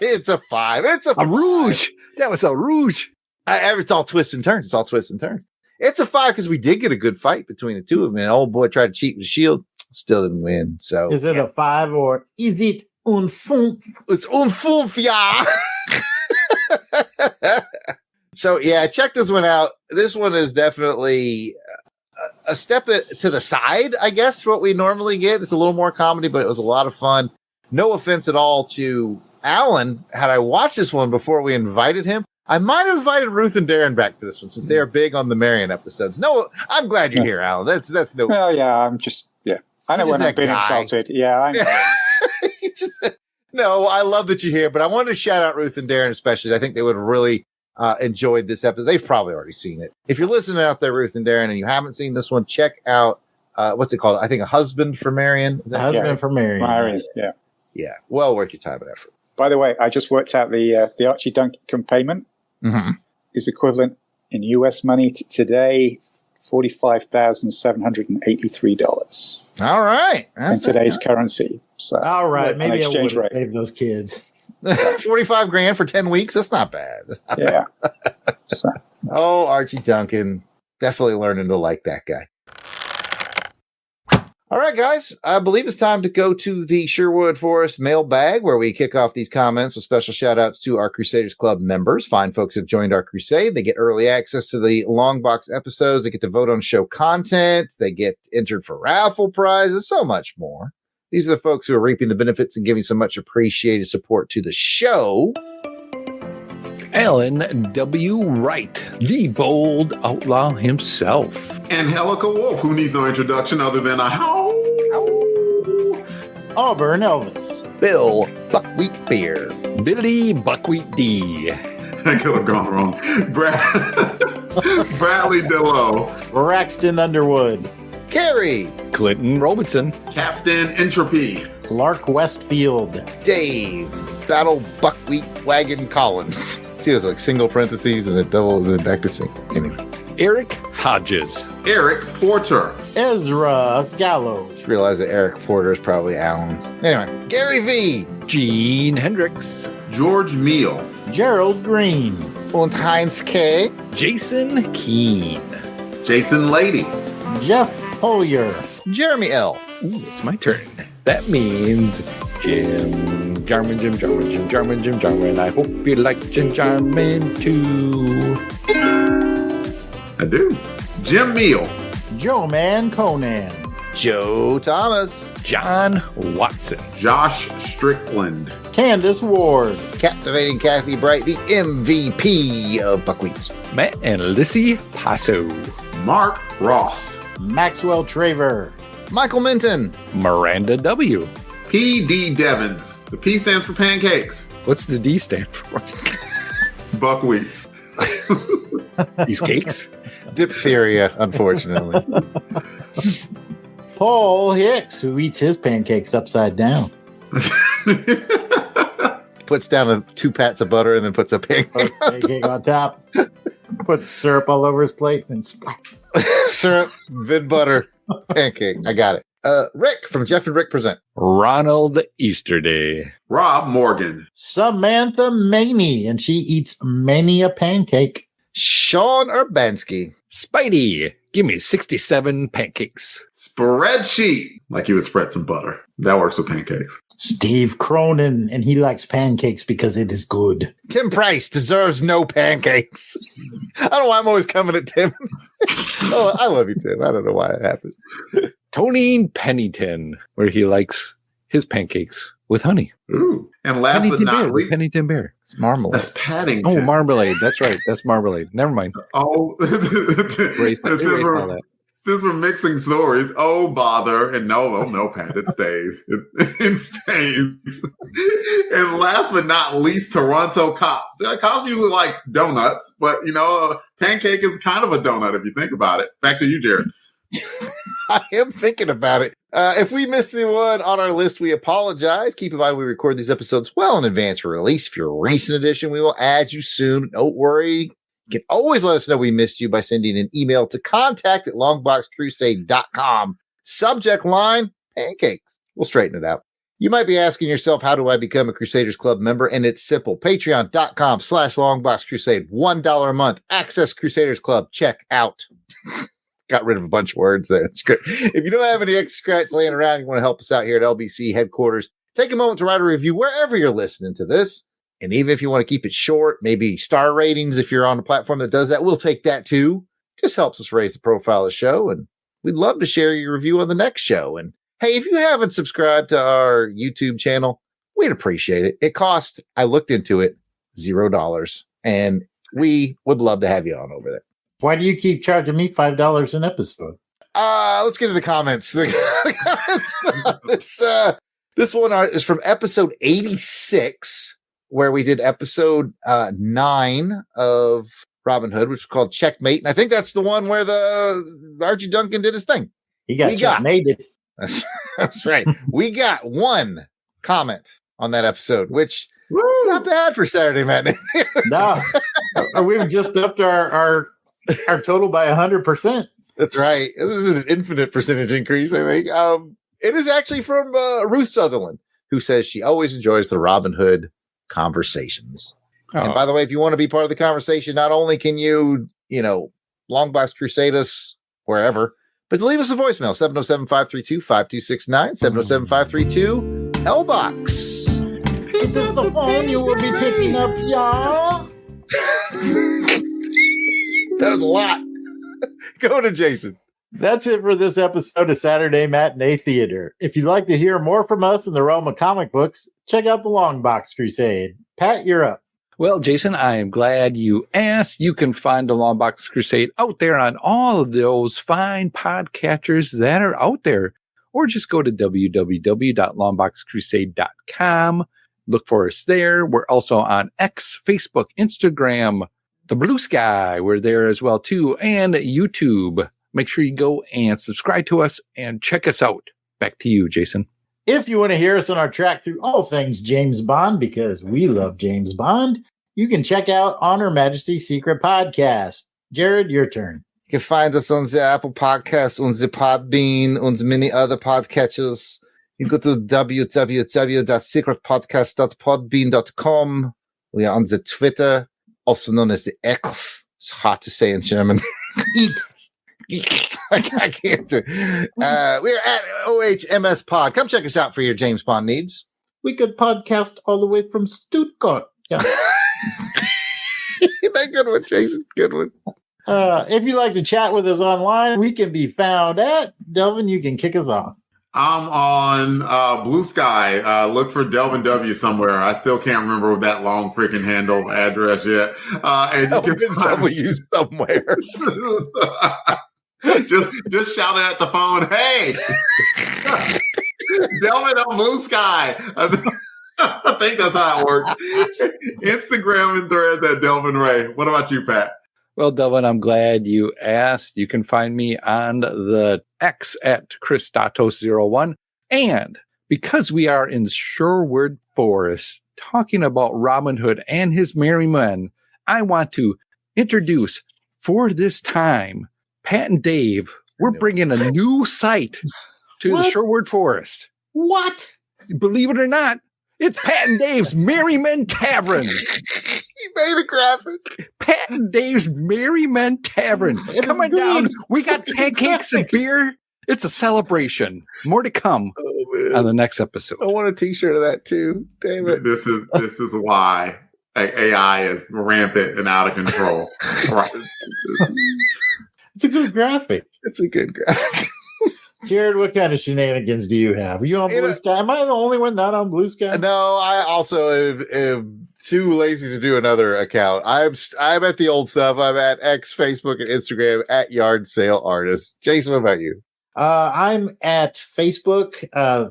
Speaker 3: It's a 5. It's a
Speaker 4: rouge. That was a rouge.
Speaker 3: It's all twists and turns. It's a 5 because we did get a good fight between the two of them. And old boy tried to cheat with the shield, still didn't win. So
Speaker 5: is it a 5 or is it un funk?
Speaker 3: It's un funk, yeah. So yeah, check this one out. This one is definitely a step to the side, I guess, what we normally get. It's a little more comedy, but it was a lot of fun. No offense at all to Alan. Had I watched this one before we invited him, I might have invited Ruth and Darren back for this one, since they are big on the Marian episodes. No, I'm glad you're here, Alan. That's no.
Speaker 7: Well, yeah, I'm just, yeah. I know when I've been insulted. Yeah, I know.
Speaker 3: No, I love that you're here, but I wanted to shout out Ruth and Darren especially. I think they would have really enjoyed this episode. They've probably already seen it. If you're listening out there, Ruth and Darren, and you haven't seen this one, check out what's it called? I think A Husband for Marian. Is that
Speaker 5: Husband for Marian.
Speaker 7: Marian, yeah.
Speaker 3: Yeah, well worth your time and effort.
Speaker 7: By the way, I just worked out the Archie Duncan payment is equivalent in US money today, $45,783.
Speaker 3: All right.
Speaker 7: In today's currency. So,
Speaker 5: all right. Maybe I would
Speaker 7: exchange rate.
Speaker 5: save those kids.
Speaker 3: 45 grand for 10 weeks. That's not bad.
Speaker 7: Yeah. So.
Speaker 3: Oh, Archie Duncan. Definitely learning to like that guy. All right, guys. I believe it's time to go to the Sherwood Forest mailbag, where we kick off these comments with special shout outs to our Crusaders Club members. Fine folks have joined our crusade. They get early access to the Longbox episodes. They get to vote on show content. They get entered for raffle prizes, so much more. These are the folks who are reaping the benefits and giving so much appreciated support to the show.
Speaker 4: Alan W. Wright, the bold outlaw himself.
Speaker 6: Angelica Wolf, who needs no introduction other than a how.
Speaker 5: Auburn Elvis.
Speaker 3: Bill Buckwheat Beer.
Speaker 4: Billy Buckwheat D.
Speaker 6: I could have gone wrong. Bradley DeLoe.
Speaker 5: Braxton Underwood.
Speaker 3: Carrie.
Speaker 4: Clinton Robertson.
Speaker 6: Captain Entropy.
Speaker 5: Clark Westfield.
Speaker 3: Dave. Saddle Buckwheat Wagon Collins. See, it was like single parentheses and a double and then back to single. Anyway.
Speaker 4: Eric Hodges.
Speaker 6: Eric Porter.
Speaker 5: Ezra Gallows.
Speaker 3: Just realized that Eric Porter is probably Alan. Anyway. Gary V.
Speaker 4: Gene Hendricks.
Speaker 6: George Meal.
Speaker 5: Gerald Green.
Speaker 3: Und Heinz K.
Speaker 4: Jason Keene.
Speaker 6: Jason Lady.
Speaker 5: Jeff Holyer.
Speaker 3: Jeremy L.
Speaker 4: Ooh, it's my turn. That means Jim Jarman. I hope you like Jim Jarman too.
Speaker 6: I do. Jim Meal.
Speaker 5: Joe Man Conan.
Speaker 3: Joe Thomas.
Speaker 4: John Watson.
Speaker 6: Josh Strickland.
Speaker 5: Candace Ward.
Speaker 3: Captivating Kathy Bright, the MVP of Buckwheats.
Speaker 4: Matt and Lissy Passo.
Speaker 6: Mark Ross.
Speaker 5: Maxwell Traver.
Speaker 3: Michael Minton.
Speaker 4: Miranda W.
Speaker 6: P.D. Devins. The P stands for pancakes.
Speaker 4: What's the D stand for?
Speaker 6: Buckwheats.
Speaker 4: These cakes?
Speaker 3: Diphtheria, unfortunately.
Speaker 5: Paul Hicks, who eats his pancakes upside down.
Speaker 3: Puts down 2 pats of butter and then puts a pancake
Speaker 5: on top. Puts syrup all over his plate and splash.
Speaker 3: Syrup, then butter, pancake. I got it. Rick from Jeff and Rick Present.
Speaker 4: Ronald Easterday.
Speaker 6: Rob Morgan.
Speaker 5: Samantha Maney, and she eats many a pancake.
Speaker 3: Sean Urbanski.
Speaker 4: Spidey, give me 67 pancakes.
Speaker 6: Spreadsheet. Like you would spread some butter. That works with pancakes.
Speaker 5: Steve Cronin, and he likes pancakes because it is good.
Speaker 3: Tim Price deserves no pancakes. I don't know why I'm always coming at Tim. Oh, I love you, Tim. I don't know why it happened.
Speaker 4: Tony Pennington, where he likes his pancakes with honey.
Speaker 6: Ooh. And last but not least,
Speaker 4: Pennington Bear.
Speaker 3: It's marmalade.
Speaker 6: That's Paddington.
Speaker 4: Oh, marmalade. That's right. That's marmalade. Never mind.
Speaker 6: Oh, since we're mixing stories, oh bother, and no, Pat, it stays. It stays. And last but not least, Toronto Cops. Cops usually like donuts, but pancake is kind of a donut if you think about it. Back to you, Jared.
Speaker 3: I am thinking about it. If we missed anyone on our list, we apologize. Keep in mind we record these episodes well in advance for release. If you're a recent edition, we will add you soon. Don't worry. You can always let us know we missed you by sending an email to contact@longboxcrusade.com. Subject line, pancakes. We'll straighten it out. You might be asking yourself, how do I become a Crusaders Club member? And it's simple. Patreon.com/longboxcrusade. $1 a month. Access Crusaders Club. Check out. Got rid of a bunch of words there. It's good. If you don't have any extra scratch laying around, you want to help us out here at LBC headquarters, take a moment to write a review wherever you're listening to this. And even if you want to keep it short, maybe star ratings, if you're on a platform that does that, we'll take that too. Just helps us raise the profile of the show. And we'd love to share your review on the next show. And hey, if you haven't subscribed to our YouTube channel, we'd appreciate it. It costs, I looked into it, $0. And we would love to have you on over there.
Speaker 5: Why do you keep charging me $5 an episode?
Speaker 3: Let's get to the comments. This one is from episode 86, where we did episode 9 of Robin Hood, which is called Checkmate. And I think that's the one where the Archie Duncan did his thing.
Speaker 5: He got checkmated.
Speaker 3: That's right. We got one comment on that episode, which is not bad for Saturday Matinee.
Speaker 5: No, we've just upped our total by 100%.
Speaker 3: That's right. This is an infinite percentage increase, I think. It is actually from Ruth Sutherland, who says she always enjoys the Robin Hood conversations. Oh. And by the way, if you want to be part of the conversation, not only can you, Longbox Crusade us wherever, but leave us a voicemail, 707-532-5269, 707-532-LBOX.
Speaker 5: It is the phone you will be picking up, y'all.
Speaker 3: That was a lot. Go to Jason.
Speaker 5: That's it for this episode of Saturday Matinee Theatre. If you'd like to hear more from us in the realm of comic books, check out the Longbox Crusade. Pat, you're up.
Speaker 4: Well, Jason, I am glad you asked. You can find the Longbox Crusade out there on all of those fine podcatchers that are out there. Or just go to www.longboxcrusade.com. Look for us there. We're also on X, Facebook, Instagram, the Blue Sky. We're there as well, too. And YouTube. Make sure you go and subscribe to us and check us out. Back to you, Jason.
Speaker 5: If you want to hear us on our track through all things James Bond, because we love James Bond, you can check out On Her Majesty's Secret Podcast. Jared, your turn.
Speaker 3: You can find us on the Apple Podcast, on the Podbean, on the many other podcatchers. You can go to www.secretpodcast.podbean.com. We are on the Twitter, also known as the X. It's hard to say in German. I can't do it. We're at OHMS Pod. Come check us out for your James Bond needs.
Speaker 5: We could podcast all the way from Stuttgart. Yeah.
Speaker 3: That good one, Jason. Good one.
Speaker 5: If you'd like to chat with us online, we can be found at Delvin. You can kick us off.
Speaker 6: I'm on Blue Sky. Look for Delvin W somewhere. I still can't remember that long freaking handle address yet. And you can find
Speaker 3: W somewhere.
Speaker 6: just shout it at the phone. Hey, Delvin on Blue Sky. I think that's how it works. Instagram and Threads at Delvin Ray. What about you, Pat?
Speaker 4: Well, Delvin, I'm glad you asked. You can find me on the X at Christatos01. And because we are in Sherwood Forest talking about Robin Hood and his merry men, I want to introduce, for this time, Pat and Dave. We're bringing a new site to the Sherwood Forest.
Speaker 5: What?
Speaker 4: Believe it or not, it's Pat and Dave's Merry Men Tavern.
Speaker 3: You made a graphic.
Speaker 4: Pat and Dave's Merry Men Tavern. Coming down. We got pancakes and beer. It's a celebration. More to come on the next episode.
Speaker 3: I want a t-shirt of that too. Damn it.
Speaker 6: This is why AI is rampant and out of control.
Speaker 5: It's a good graphic.
Speaker 3: It's a good graphic.
Speaker 5: Jared, what kind of shenanigans do you have? Are you on Blue Sky? Am I the only one not on Blue Sky?
Speaker 3: No, I also am too lazy to do another account. I'm at the old stuff. I'm at X, Facebook, and Instagram at Yard Sale Artist. Jason, what about you?
Speaker 5: I'm at Facebook,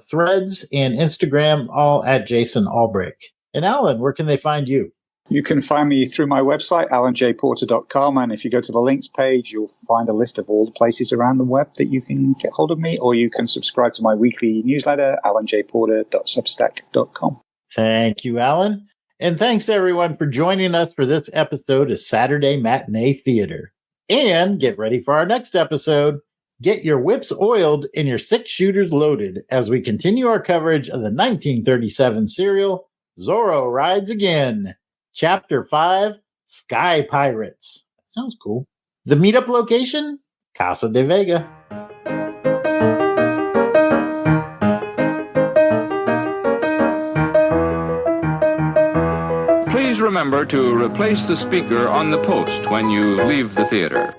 Speaker 5: Threads, and Instagram, all at Jason Albrecht. And Alan, where can they find you?
Speaker 7: You can find me through my website, alanjporter.com, and if you go to the links page, you'll find a list of all the places around the web that you can get hold of me, or you can subscribe to my weekly newsletter, alanjporter.substack.com.
Speaker 5: Thank you, Alan. And thanks, everyone, for joining us for this episode of Saturday Matinee Theatre. And get ready for our next episode. Get your whips oiled and your 6-shooters loaded as we continue our coverage of the 1937 serial, Zorro Rides Again. Chapter 5, Sky Pirates. That sounds cool. The meetup location, Casa de Vega.
Speaker 2: Please remember to replace the speaker on the post when you leave the theater.